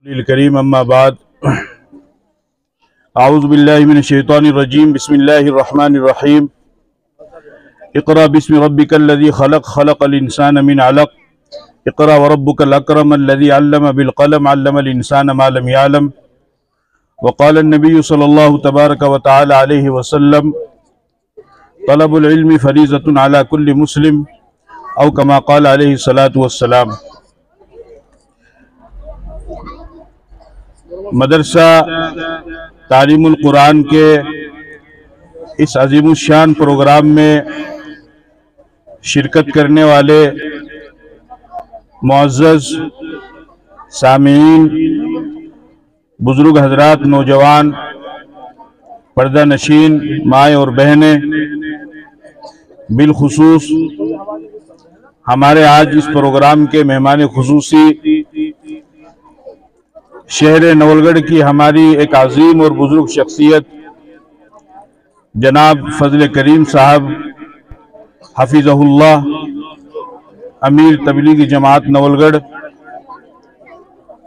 करीम अम्मा बाद आऊज़ु बिल्लाहि मिनश शैतानिर रजीम बिस्मिल्लाहिर रहमानिर रहीम इक़रा बिस्मि रब्बिकल्लज़ी खलक़ खलक़ल इंसाना मिन अलक़ इक़रा व रब्बुकल अकरमल्लज़ी अल्लम बिल क़लम अल्लमल इंसाना मा लम यअलम व क़ाला नबिय्यु सल्लल्लाहु तबारक व तआला अलैहि वसल्लम तलबुल इल्मि फ़रीज़तुन अला कुल्लि मुस्लिम औ कमा क़ाला अलैहि सलातु वस्सलाम। मदरसा तालीमुल कुरान के इस अज़ीमुश्शान प्रोग्राम में शिरकत करने वाले मुअज़्ज़ज़ सामीईन, बुज़ुर्ग हज़रात, नौजवान, पर्दा नशीन माएँ और बहनें, बिलखुसूस हमारे आज इस प्रोग्राम के मेहमान खुसूसी शहर नवलगढ़ की हमारी एक अजीम और बुजुर्ग शख्सियत जनाब फजल करीम साहब हफिज़हुल्लाह, अमीर तबलीगी जमात नवलगढ़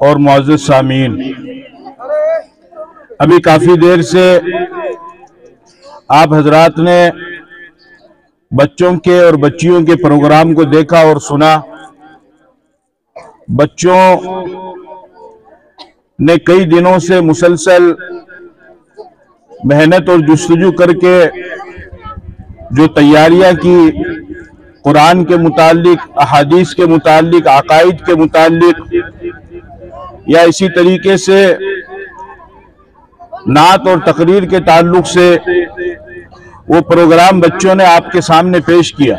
और मुअज़्ज़ज़ सामीन, अभी काफ़ी देर से आप हजरात ने बच्चों के और बच्चियों के प्रोग्राम को देखा और सुना। बच्चों ने कई दिनों से मुसलसल मेहनत और जुस्तजू करके जो तैयारियां की, कुरान के मुताल्लिक, अहादीस के मुताल्लिक, अकाइद के मुताल्लिक या इसी तरीके से नात और तकरीर के ताल्लुक से वो प्रोग्राम बच्चों ने आपके सामने पेश किया।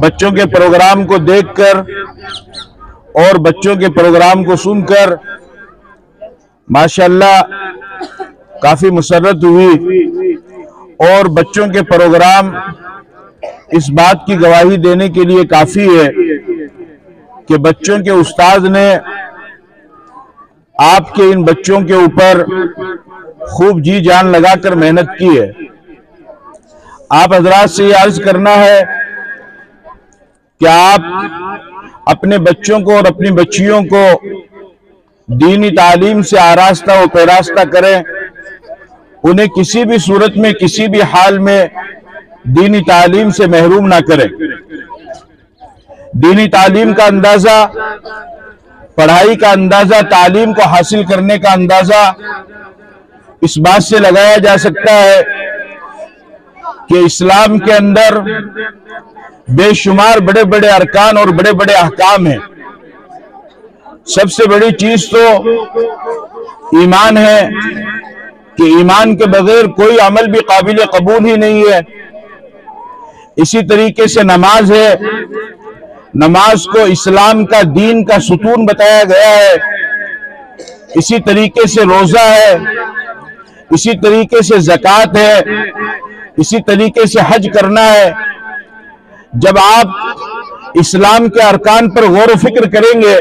बच्चों के प्रोग्राम को देखकर और बच्चों के प्रोग्राम को सुनकर माशाअल्लाह काफी मुसर्रत हुई और बच्चों के प्रोग्राम इस बात की गवाही देने के लिए काफी है कि बच्चों के उस्ताद ने आपके इन बच्चों के ऊपर खूब जी जान लगाकर मेहनत की है। आप हजरात से ये अर्ज करना है कि आप अपने बच्चों को और अपनी बच्चियों को दीनी तालीम से आरास्ता व पैरास्ता करें। उन्हें किसी भी सूरत में, किसी भी हाल में दीनी तालीम से महरूम ना करें। दीनी तालीम का अंदाजा, पढ़ाई का अंदाजा, तालीम को हासिल करने का अंदाजा इस बात से लगाया जा सकता है कि इस्लाम के अंदर बेशुमार बड़े बड़े अरकान और बड़े बड़े अहकाम हैं। सबसे बड़ी चीज तो ईमान है कि ईमान के बगैर कोई अमल भी काबिल कबूल ही नहीं है। इसी तरीके से नमाज है, नमाज को इस्लाम का, दीन का सुतून बताया गया है। इसी तरीके से रोजा है, इसी तरीके से ज़कात है, इसी तरीके से हज करना है। जब आप इस्लाम के अरकान पर गौर फिक्र करेंगे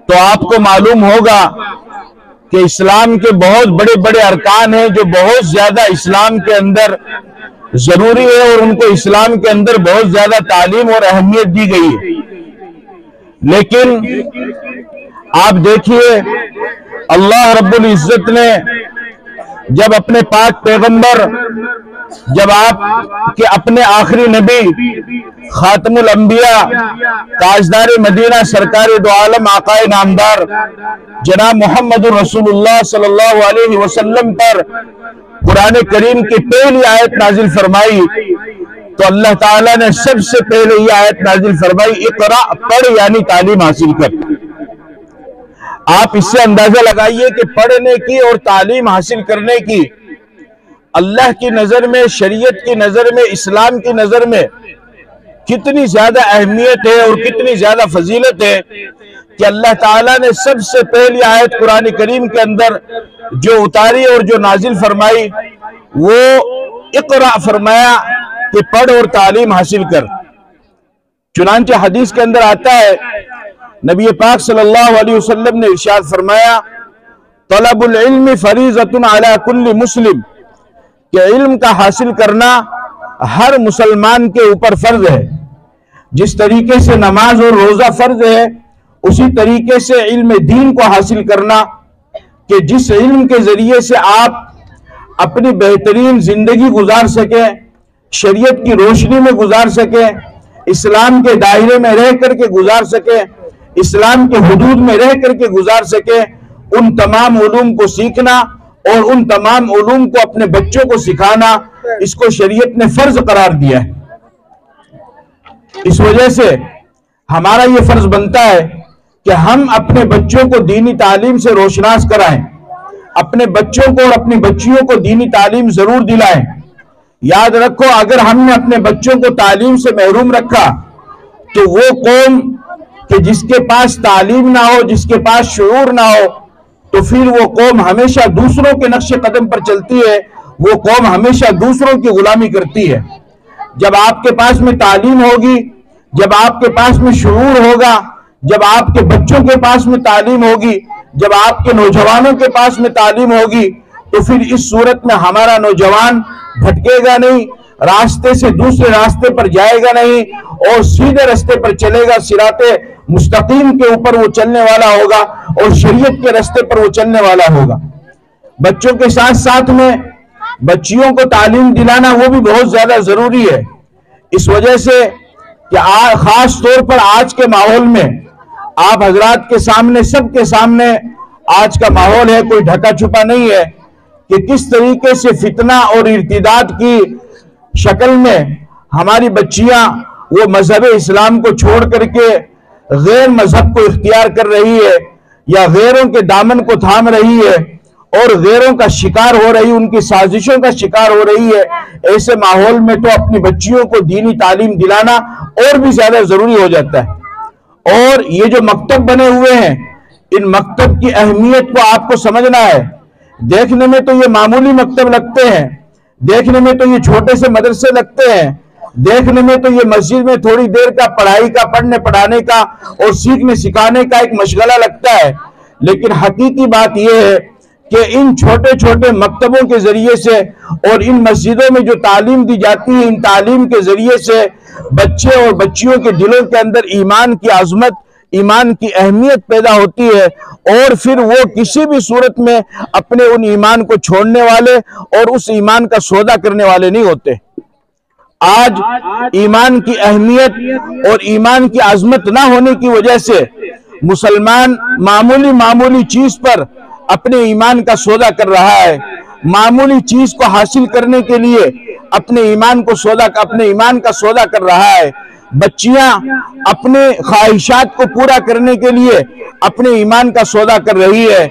तो आपको मालूम होगा कि इस्लाम के बहुत बड़े बड़े अरकान हैं जो बहुत ज्यादा इस्लाम के अंदर जरूरी है और उनको इस्लाम के अंदर बहुत ज्यादा तालीम और अहमियत दी गई है। लेकिन आप देखिए, अल्लाह रब्बुल इज्जत ने जब अपने पाक पैगंबर, जब आपके अपने आखिरी नबी खातमुल अंबिया, ताजदार मदीना, सरकार दो आलम, आकाए नामदार जनाब मोहम्मद रसूलुल्लाह सल्लल्लाहु अलैहि वसल्लम पर कुरान करीम की पहली आयत नाजिल फरमाई तो अल्लाह ताला ने सबसे पहले ये आयत नाजिल फरमाई, इक़रा, पढ़ यानी तालीम हासिल कर। आप इससे अंदाजा लगाइए कि पढ़ने की और तालीम हासिल करने की अल्लाह की नजर में, शरीयत की नजर में, इस्लाम की नजर में कितनी ज्यादा अहमियत है और कितनी ज्यादा फजीलत है कि अल्लाह ताला ने सबसे पहली आयत कुरान करीम के अंदर जो उतारी और जो नाजिल फरमाई वो इक़रा फरमाया कि पढ़ और तालीम हासिल कर। चुनांचे हदीस के अंदर आता है, नबी पाक सल्लल्लाहु अलैहि वसल्लम ने इरशाद फरमाया, तलबुल इल्मि फरीज़तुन अला कुल्लि मुस्लिम, कि इल्म का हासिल करना हर मुसलमान के ऊपर फर्ज है। जिस तरीके से नमाज और रोजा फर्ज है उसी तरीके से इल्म दीन को हासिल करना कि जिस इल्म के जरिए से आप अपनी बेहतरीन जिंदगी गुजार सके, शरीयत की रोशनी में गुजार सके, इस्लाम के दायरे में रह करके गुजार सके, इस्लाम के हुदूद में रह करके गुजार सके, उन तमाम उलूम को सीखना और उन तमाम उलूम को अपने बच्चों को सिखाना, इसको शरीयत ने फर्ज करार दिया है। इस वजह से हमारा ये फर्ज बनता है कि हम अपने बच्चों को दीनी तालीम से रोशनास कराएं, अपने बच्चों को और अपनी बच्चियों को दीनी तालीम जरूर दिलाएं। याद रखो, अगर हमने अपने बच्चों को तालीम से महरूम रखा तो वो कौम कि जिसके पास तालीम ना हो, जिसके पास शऊर ना हो, तो फिर वो कौम हमेशा दूसरों के नक्शे कदम पर चलती है, वो कौम हमेशा दूसरों की गुलामी करती है। जब आपके पास में तालीम होगी, जब आपके पास में शऊर होगा, जब आपके बच्चों के पास में तालीम होगी, जब आपके नौजवानों के पास में तालीम होगी, तो फिर इस सूरत में हमारा नौजवान भटकेगा नहीं, रास्ते से दूसरे रास्ते पर जाएगा नहीं और सीधे रास्ते पर चलेगा। सिराते मुस्तकीम के ऊपर वो चलने वाला होगा और शरीयत के रास्ते पर वो चलने वाला होगा। बच्चों के साथ साथ में बच्चियों को तालीम दिलाना वो भी बहुत ज्यादा जरूरी है। इस वजह से कि खास तौर पर आज के माहौल में आप हजरात के सामने, सबके सामने आज का माहौल है, कोई ढका छुपा नहीं है कि किस तरीके से फितना और इर्तिदाद की शक्ल में हमारी बच्चियां वो मजहब इस्लाम को छोड़ करके गैर मजहब को इख्तियार कर रही है या गैरों के दामन को थाम रही है और गैरों का शिकार हो रही, उनकी साजिशों का शिकार हो रही है। ऐसे माहौल में तो अपनी बच्चियों को दीनी तालीम दिलाना और भी ज्यादा जरूरी हो जाता है। और ये जो मकतब बने हुए हैं, इन मकतब की अहमियत को आपको समझना है। देखने में तो ये मामूली मकतब लगते हैं, देखने में तो ये छोटे से मदरसे लगते हैं, देखने में तो ये मस्जिद में थोड़ी देर का पढ़ाई का, पढ़ने पढ़ाने का और सीखने सिखाने का एक मशगला लगता है, लेकिन हकीकी बात यह है कि इन छोटे छोटे मकतबों के जरिए से और इन मस्जिदों में जो तालीम दी जाती है, इन तालीम के जरिए से बच्चे और बच्चियों के दिलों के अंदर ईमान की आजमत, ईमान की अहमियत पैदा होती है और फिर वो किसी भी सूरत में अपने उन ईमान को छोड़ने वाले और उस ईमान का सौदा करने वाले नहीं होते। आज ईमान की अहमियत और ईमान की आजमत ना होने की वजह से मुसलमान मामूली मामूली चीज पर अपने ईमान का सौदा कर रहा है, मामूली चीज को हासिल करने के लिए अपने ईमान का सौदा कर रहा है। बच्चियां अपने ख्वाहिशात को पूरा करने के लिए अपने ईमान का सौदा कर रही है।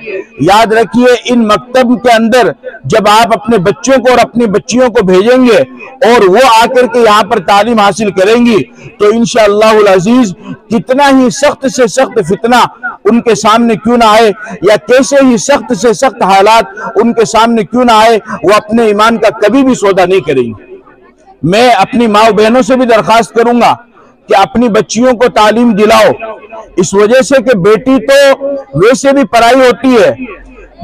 याद रखिए, इन मकतब के अंदर जब आप अपने बच्चों को और अपनी बच्चियों को भेजेंगे और वो आकर के यहाँ पर तालीम हासिल करेंगी तो इंशाअल्लाहुल अजीज कितना ही सख्त से सख्त फितना उनके सामने क्यों ना आए या कैसे ही सख्त से सख्त हालात उनके सामने क्यों ना आए, वो अपने ईमान का कभी भी सौदा नहीं करेंगे। मैं अपनी माँ बहनों से भी दरखास्त करूंगा कि अपनी बच्चियों को तालीम दिलाओ, इस वजह से कि बेटी तो वैसे भी पढ़ाई होती है।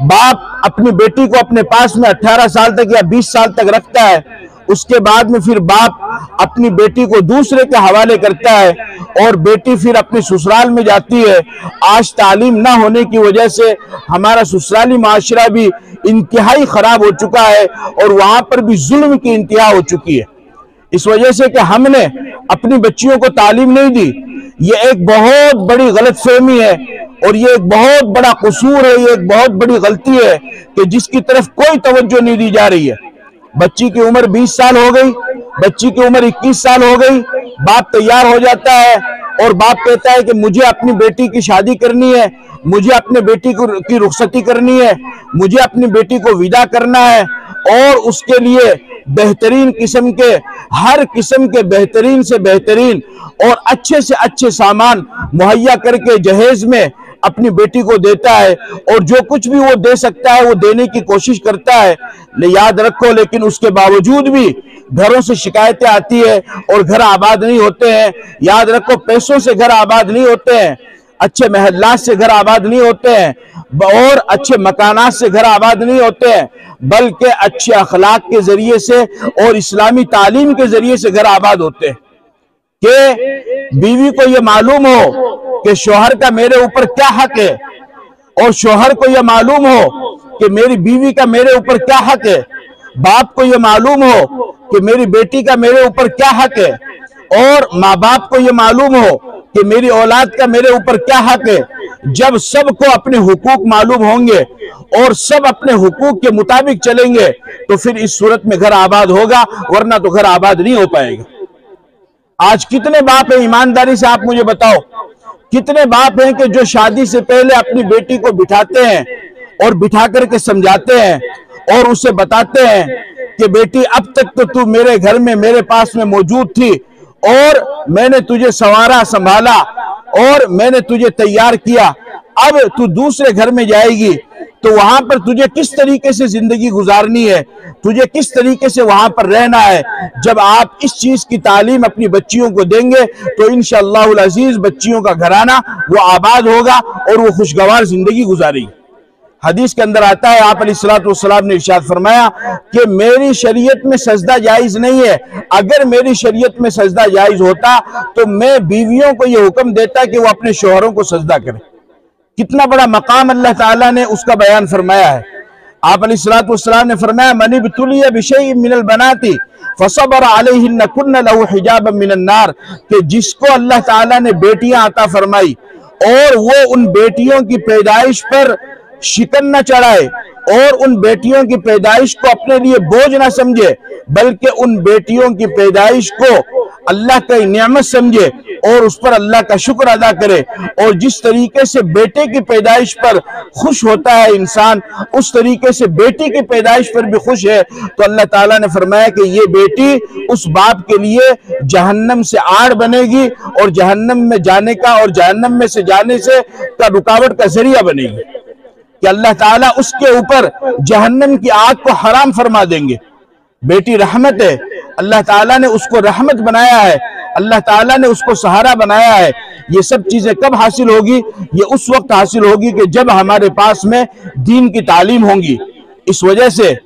बाप अपनी बेटी को अपने पास में 18 साल तक या 20 साल तक रखता है, उसके बाद में फिर बाप अपनी बेटी को दूसरे के हवाले करता है और बेटी फिर अपने ससुराल में जाती है। आज तालीम ना होने की वजह से हमारा ससुराली माशरा भी इंतहाई खराब हो चुका है और वहां पर भी जुल्म की इंतहा हो चुकी है। इस वजह से कि हमने अपनी बच्चियों को तालीम नहीं दी, ये एक बहुत बड़ी गलतफहमी है और ये एक बहुत बड़ा कसूर है, ये एक बहुत बड़ी गलती है कि जिसकी तरफ कोई तवज्जो नहीं दी जा रही है। बच्ची की उम्र 20 साल हो गई, बच्ची की उम्र 21 साल हो गई, बाप तैयार हो जाता है और बाप कहता है कि मुझे अपनी बेटी की शादी करनी है, मुझे अपने बेटी की रुखसती करनी है, मुझे अपनी बेटी को विदा करना है और उसके लिए बेहतरीन किस्म के, हर किस्म के बेहतरीन से बेहतरीन और अच्छे से अच्छे सामान मुहैया करके जहेज में अपनी बेटी को देता है और जो कुछ भी वो दे सकता है वो देने की कोशिश करता है। याद रखो, लेकिन उसके बावजूद भी घरों से शिकायतें आती है और घर आबाद नहीं होते हैं। याद रखो, पैसों से घर आबाद नहीं होते हैं, अच्छे महल्लात से घर आबाद नहीं होते हैं और अच्छे मकानात से घर आबाद नहीं होते हैं, बल्कि अच्छे अखलाक के जरिए से और इस्लामी तालीम के जरिए से घर आबाद होते हैं। कि बीवी को ये मालूम हो कि शौहर का मेरे ऊपर क्या हक है, और शौहर को यह मालूम हो कि मेरी बीवी का मेरे ऊपर क्या हक है, बाप को यह मालूम हो कि मेरी बेटी का मेरे ऊपर क्या हक है, और माँ बाप को यह मालूम हो कि मेरी औलाद का मेरे ऊपर क्या हक है। जब सबको अपने हुकूक मालूम होंगे और सब अपने हुकूक के मुताबिक चलेंगे तो फिर इस सूरत में घर आबाद होगा, वरना तो घर आबाद नहीं हो पाएगा। आज कितने बाप हैं, ईमानदारी से आप मुझे बताओ, कितने बाप हैं कि जो शादी से पहले अपनी बेटी को बिठाते हैं और बिठा करके समझाते हैं और उसे बताते हैं कि बेटी अब तक तो तू मेरे घर में मेरे पास में मौजूद थी और मैंने तुझे संवारा संभाला और मैंने तुझे तैयार किया, अब तू दूसरे घर में जाएगी तो वहां पर तुझे किस तरीके से जिंदगी गुजारनी है, तुझे किस तरीके से वहां पर रहना है। जब आप इस चीज की तालीम अपनी बच्चियों को देंगे तो इंशाअल्लाहुल अजीज बच्चियों का घराना वो आबाद होगा और वो खुशगवार जिंदगी गुजारेगी। हदीस के अंदर आता है, आप अलैहिस्सलाम ने इरशाद फरमाया कि मेरी शरीयत में सजदा जायज नहीं है, अगर मेरी शरीयत में सजदा जायज होता तो मैं बीवियों को यह हुक्म देता कि वो अपने शौहरों को सजदा करें। कितना बड़ा मकाम अल्लाह ताला ने उसका बयान फरमाया है। आप अलैहिस्सलाम ने फरमाया मनिब्तुलिया बिशैइन मिनल बनाती फसबर अलैहिन्ना कुन्ना लहू हिजाबन मिनन नार, कि जिसको अल्लाह ताला ने बेटियां अता फरमाई और वो उन बेटियों की पैदाइश पर शिकन न चढ़ाए और उन बेटियों की पैदाइश को अपने लिए बोझ ना समझे, बल्कि उन बेटियों की पैदाइश को अल्लाह की नियामत समझे और उस पर अल्लाह का शुक्र अदा करे। और जिस तरीके से बेटे की पैदाइश पर खुश होता है इंसान, उस तरीके से बेटी की पैदाइश पर भी खुश है। तो अल्लाह ताला ने फरमाया कि ये बेटी उस बाप के लिए जहन्नम से आड़ बनेगी और जहन्नम में जाने का और जहन्नम में से जाने से का रुकावट का जरिया बनेगी, कि अल्लाह ताला उसके ऊपर जहन्नम की आग को हराम फरमा देंगे। बेटी रहमत है, अल्लाह ताला ने उसको रहमत बनाया है, अल्लाह ताला ने उसको सहारा बनाया है। ये सब चीजें कब हासिल होगी? ये उस वक्त हासिल होगी कि जब हमारे पास में दीन की तालीम होंगी। इस वजह से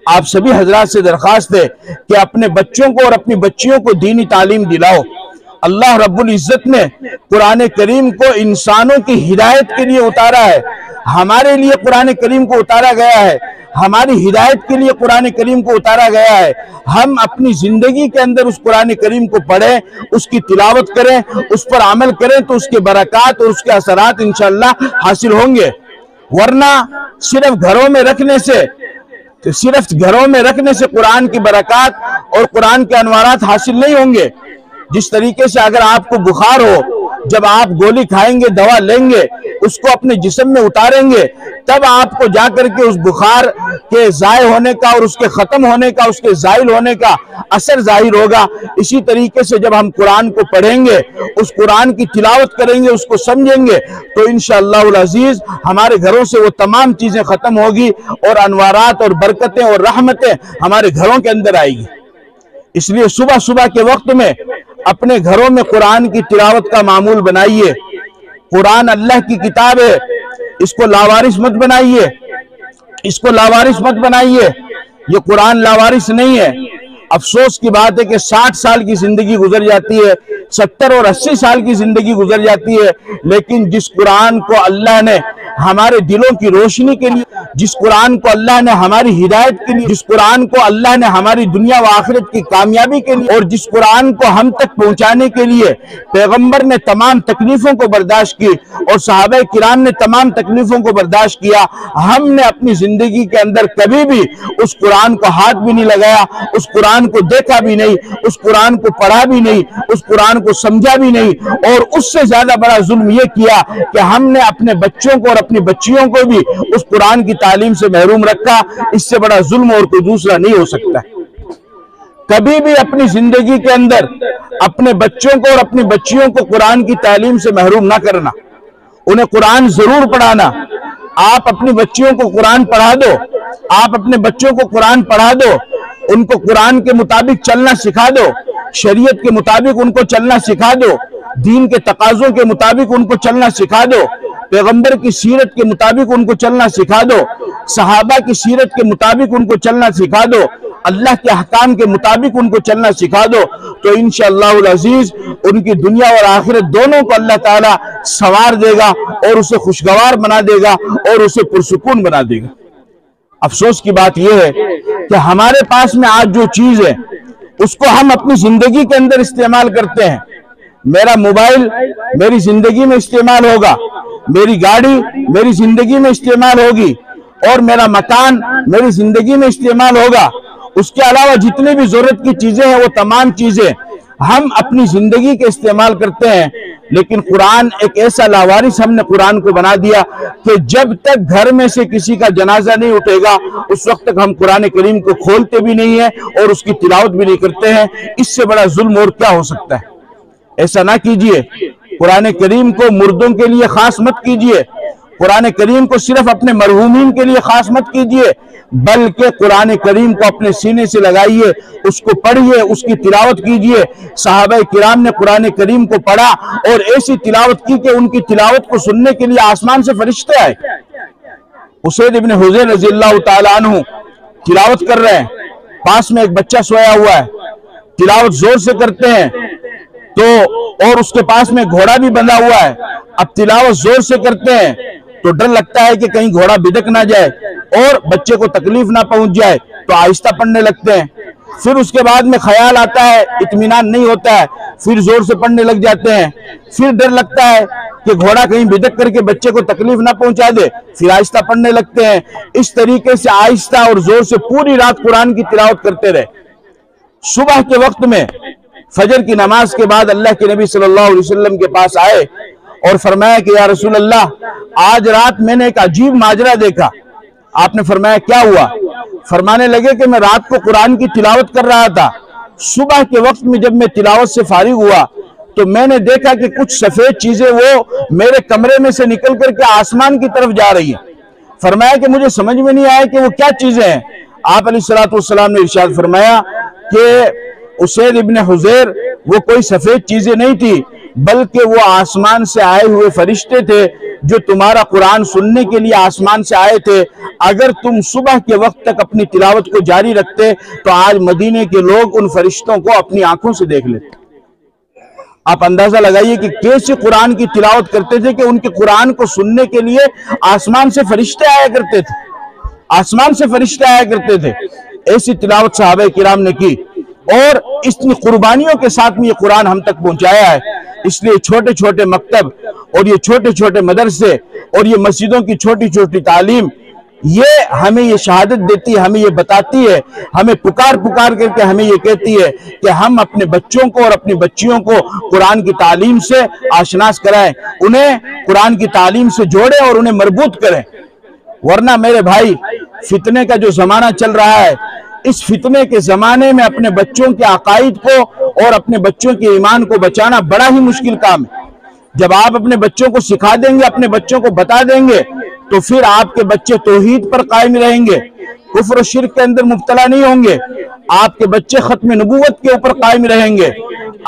आप सभी हजरात से दरख्वास्त है कि अपने बच्चों को और अपनी बच्चियों को दीनी तालीम दिलाओ। अल्लाह रब्बुल इज्जत ने कुरान करीम को इंसानों की हिदायत के लिए उतारा है, हमारे लिए कुरान करीम को उतारा गया है, हमारी हिदायत के लिए कुरान करीम को उतारा गया है। हम अपनी जिंदगी के अंदर उस कुरान करीम को पढ़ें, उसकी तिलावत करें, उस पर अमल करें तो उसके बरक़ात और उसके असरात इंशाअल्लाह हासिल होंगे। वरना सिर्फ घरों में रखने से कुरान की बरक़ात और कुरान के अनवारात हासिल नहीं होंगे। जिस तरीके से अगर आपको बुखार हो, जब आप गोली खाएंगे, दवा लेंगे, उसको अपने जिस्म में उतारेंगे, तब आपको जाकर के उस बुखार के जाय होने का और उसके खत्म होने का, उसके जाइल होने का असर जाहिर होगा। इसी तरीके से जब हम कुरान को पढ़ेंगे, उस कुरान की तिलावत करेंगे, उसको समझेंगे, तो इंशाअल्लाहुल अजीज हमारे घरों से वो तमाम चीजें खत्म होगी और अनवारात और बरकतें और रहमतें हमारे घरों के अंदर आएगी। इसलिए सुबह सुबह के वक्त में अपने घरों में कुरान की तिलावत का मामूल बनाइए। कुरान अल्लाह की किताब है, इसको लावारिस मत बनाइए, इसको लावारिस मत बनाइए। ये कुरान लावारिस नहीं है। अफसोस की बात है कि 60 साल की जिंदगी गुजर जाती है, 70 और 80 साल की जिंदगी गुजर जाती है, लेकिन जिस कुरान को अल्लाह ने हमारे दिलों की रोशनी के लिए, जिस कुरान को अल्लाह ने हमारी हिदायत के लिए, जिस कुरान को अल्लाह ने हमारी दुनिया व आखिरत की कामयाबी के लिए और जिस कुरान को हम तक पहुंचाने के लिए पैगंबर ने तमाम तकलीफों को बर्दाश्त की और सहाबा किराम ने तमाम तकलीफों को बर्दाश्त किया, हमने अपनी जिंदगी के अंदर कभी भी उस कुरान को हाथ भी नहीं लगाया, उस कुरान को देखा भी नहीं, उस कुरान को पढ़ा भी नहीं, उस कुरान को समझा भी नहीं। और उससे ज्यादा बड़ा जुल्म यह किया कि हमने अपने बच्चों को और अपनी बच्चियों को भी उस कुरान की तालीम से महरूम रखा। इससे बड़ा जुल्म और कोई दूसरा नहीं हो सकता। कभी भी अपनी जिंदगी के अंदर अपने बच्चों को और अपनी बच्चियों को कुरान की तालीम से महरूम ना करना, उन्हें कुरान जरूर पढ़ाना। आप अपनी बच्चियों को कुरान पढ़ा दो, आप अपने बच्चों को कुरान पढ़ा दो, उनको कुरान के मुताबिक चलना सिखा दो, शरीयत के मुताबिक उनको चलना सिखा दो, दीन के तकाजों के मुताबिक उनको चलना सिखा दो, पैगंबर की सीरत के मुताबिक उनको चलना सिखा दो, सहाबा की सीरत के मुताबिक उनको चलना सिखा दो। अल्लाह के अहकाम के मुताबिक उनको चलना सिखा दो, तो इंशाअल्लाहुल अजीज उनकी दुनिया और आखिरत दोनों को अल्लाह ताला संवार देगा और उसे खुशगवार बना देगा और उसे पुरसुकून बना देगा। अफसोस की बात यह है कि हमारे पास में आज जो चीज है उसको हम अपनी जिंदगी के अंदर इस्तेमाल करते हैं। मेरा मोबाइल मेरी जिंदगी में इस्तेमाल होगा, मेरी गाड़ी मेरी जिंदगी में इस्तेमाल होगी और मेरा मकान मेरी जिंदगी में इस्तेमाल होगा। उसके अलावा जितनी भी जरूरत की चीजें हैं वो तमाम चीजें हम अपनी जिंदगी के इस्तेमाल करते हैं। लेकिन कुरान एक ऐसा लावारिस हमने कुरान को बना दिया कि जब तक घर में से किसी का जनाजा नहीं उठेगा उस वक्त तक हम कुरान करीम को खोलते भी नहीं है और उसकी तिलावत भी नहीं करते हैं। इससे बड़ा जुल्म और क्या हो सकता है। ऐसा ना कीजिए, कुरान करीम को मुर्दों के लिए खास मत कीजिए, कुरान करीम को सिर्फ अपने मरहूमीन के लिए खास मत कीजिए, बल्कि कुरान करीम को अपने सीने से लगाइए, उसको पढ़िए, उसकी तिलावत कीजिए। सहाबा किराम ने कुरान करीम को पढ़ा और ऐसी तिलावत की कि उनकी तिलावत को सुनने के लिए आसमान से फरिश्ते आए। उसैद इब्न हुज़ैर रज़ियल्लाहु ताला अन्हु तिलावत कर रहे हैं, पास में एक बच्चा सोया हुआ है, तिलावत जोर से करते हैं तो और उसके पास में घोड़ा भी बंधा हुआ है। अब तिलावत जोर से करते हैं तो डर लगता है कि कहीं घोड़ा बिदक ना जाए और बच्चे को तकलीफ ना पहुंच जाए, तो आहिस्ता पढ़ने लगते हैं। फिर उसके बाद में ख्याल आता है, इत्मीनान नहीं होता है, फिर जोर से पढ़ने लग जाते हैं। फिर डर लगता है कि घोड़ा कहीं बिदक करके बच्चे को तकलीफ ना पहुंचा दे, फिर आहिस्ता पढ़ने लगते हैं। इस तरीके से आहिस्ता और जोर से पूरी रात कुरान की तिलावत करते रहे। सुबह के वक्त में फजर की नमाज के बाद अल्लाह के नबी सल्लल्लाहु अलैहि वसल्लम के पास आए और फरमाया कि या रसूल अल्लाह, आज रात मैंने एक अजीब माजरा देखा। आपने फरमाया क्या हुआ? फरमाने लगे कि मैं रात को कुरान की तिलावत कर रहा था, सुबह के वक्त में जब मैं तिलावत से फारिग हुआ तो मैंने देखा कि कुछ सफेद चीजें वो मेरे कमरे में से निकल करके आसमान की तरफ जा रही है। फरमाया कि मुझे समझ में नहीं आया कि वो क्या चीजें हैं। आप अलैहिस्सलातु वस्सलाम ने इरशाद फरमाया कि उसैद इब्न हुज़ैर वो कोई सफेद चीजें नहीं थी, बल्कि वो आसमान से आए हुए फरिश्ते थे जो तुम्हारा कुरान सुनने के लिए आसमान से आए थे। अगर तुम सुबह के वक्त तक अपनी तिलावत को जारी रखते तो आज मदीने के लोग उन फरिश्तों को अपनी आंखों से देख लेते। आप अंदाजा लगाइए कि कैसे कुरान की तिलावत करते थे कि उनके कुरान को सुनने के लिए आसमान से फरिश्ते आया करते थे, आसमान से फरिश्ते आया करते थे। ऐसी तिलावत सहाबा किराम ने की और इतनी कुर्बानियों के साथ में ये कुरान हम तक पहुंचाया है। इसलिए छोटे छोटे मकतब और ये छोटे छोटे मदरसे और ये मस्जिदों की छोटी छोटी तालीम ये हमें ये शहादत देती है, हमें ये बताती है, हमें पुकार पुकार करके हमें ये कहती है कि हम अपने बच्चों को और अपनी बच्चियों को कुरान की तालीम से आशनास कराएं, उन्हें कुरान की तालीम से जोड़ें और उन्हें मजबूत करें। वरना मेरे भाई, फितने का जो जमाना चल रहा है, इस फितने के जमाने में अपने बच्चों के अकाईद को और अपने बच्चों के ईमान को बचाना बड़ा ही मुश्किल काम है। जब आप अपने बच्चों को सिखा देंगे, अपने बच्चों को बता देंगे, तो फिर आपके बच्चे तौहीद पर कायम रहेंगे, कुफ्र और शिर्क के अंदर मुब्तला नहीं होंगे। आपके बच्चे खत्म नबूवत के ऊपर कायम रहेंगे।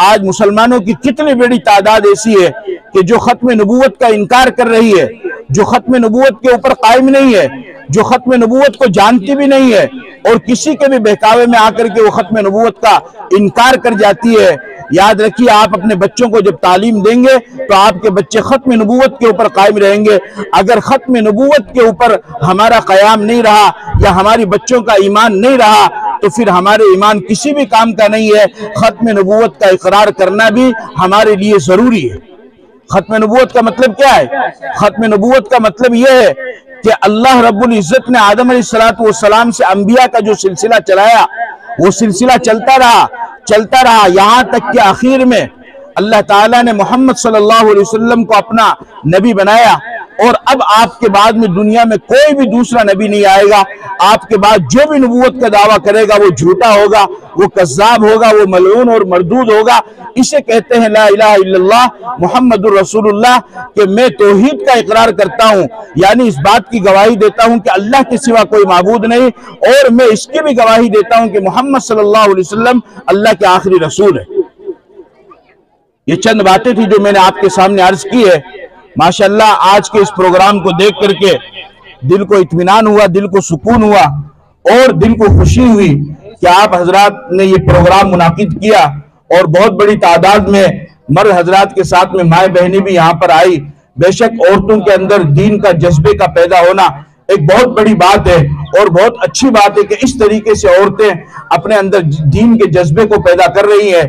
आज मुसलमानों की कितनी बड़ी तादाद ऐसी है कि जो खत्म नबूवत का इनकार कर रही है, जो खत्म नबूवत के ऊपर कायम नहीं है, जो खत्म नबूवत को जानती भी नहीं है और किसी के भी बहकावे में आकर के वो खत्म नबूवत का इनकार कर जाती है। याद रखिए, आप अपने बच्चों को जब तालीम देंगे तो आपके बच्चे खत्म नबूवत के ऊपर कायम रहेंगे। अगर खत्म नबूवत के ऊपर हमारा कयाम नहीं रहा या हमारी बच्चों का ईमान नहीं रहा तो फिर हमारे ईमान किसी भी काम का नहीं है। खत्म नबूवत का इकरार करना भी हमारे लिए जरूरी है। खत्म नबूवत का मतलब क्या है? खत्म नबूवत का मतलब यह है कि अल्लाह रब्बुल इज्जत ने आदम अलैहिस्सलातु वस्सलाम से अंबिया का जो सिलसिला चलाया, वो सिलसिला चलता रहा यहां तक कि आखिर में अल्लाह ताला ने मोहम्मद सल्लल्लाहु अलैहि वसल्लम को अपना नबी बनाया। और अब आपके बाद में दुनिया में कोई भी दूसरा नबी नहीं आएगा। आपके बाद जो भी नबूवत का दावा करेगा वो झूठा होगा, वो कज़्ज़ाब होगा, वो मलऊन और मरदूद होगा। इसे कहते हैं ला इलाहा इल्लल्लाह मुहम्मदुर रसूलुल्लाह, कि मैं तौहीद का इकरार करता हूं, यानी इस बात की गवाही देता हूं कि अल्लाह के सिवा कोई माबूद नहीं, और मैं इसकी भी गवाही देता हूं कि मोहम्मद सल्लल्लाहु अलैहि वसल्लम अल्लाह के आखिरी रसूल है। ये चंद बातें थी जो मैंने आपके सामने अर्ज की है। माशाअल्लाह, आज के इस प्रोग्राम को देख करके दिल को इत्मीनान हुआ, दिल को सुकून हुआ और दिल को खुशी हुई कि आप हजरात ने ये प्रोग्राम मुनाकिद किया और बहुत बड़ी तादाद में मर्द हजरात के साथ में माए बहनी भी यहाँ पर आई। बेशक औरतों के अंदर दीन का जज्बे का पैदा होना एक बहुत बड़ी बात है और बहुत अच्छी बात है कि इस तरीके से औरतें अपने अंदर दीन के जज्बे को पैदा कर रही है।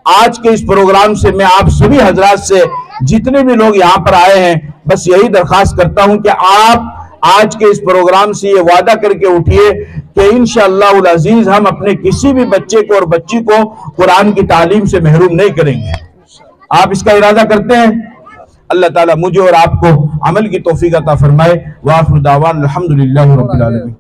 आज के इस प्रोग्राम से मैं आप सभी हजरात से, जितने भी लोग यहाँ पर आए हैं, बस यही दरख्वास्त करता हूं कि आप आज के इस प्रोग्राम से ये वादा करके उठिए कि इंशाअल्लाह उल अजीज हम अपने किसी भी बच्चे को और बच्ची को कुरान की तालीम से महरूम नहीं करेंगे। आप इसका इरादा करते हैं? अल्लाह ताला मुझे और आपको अमल की तौफीक अता फरमाए। वाखिर दावाना अल्हम्दुलिल्लाहि रब्बिल आलमीन।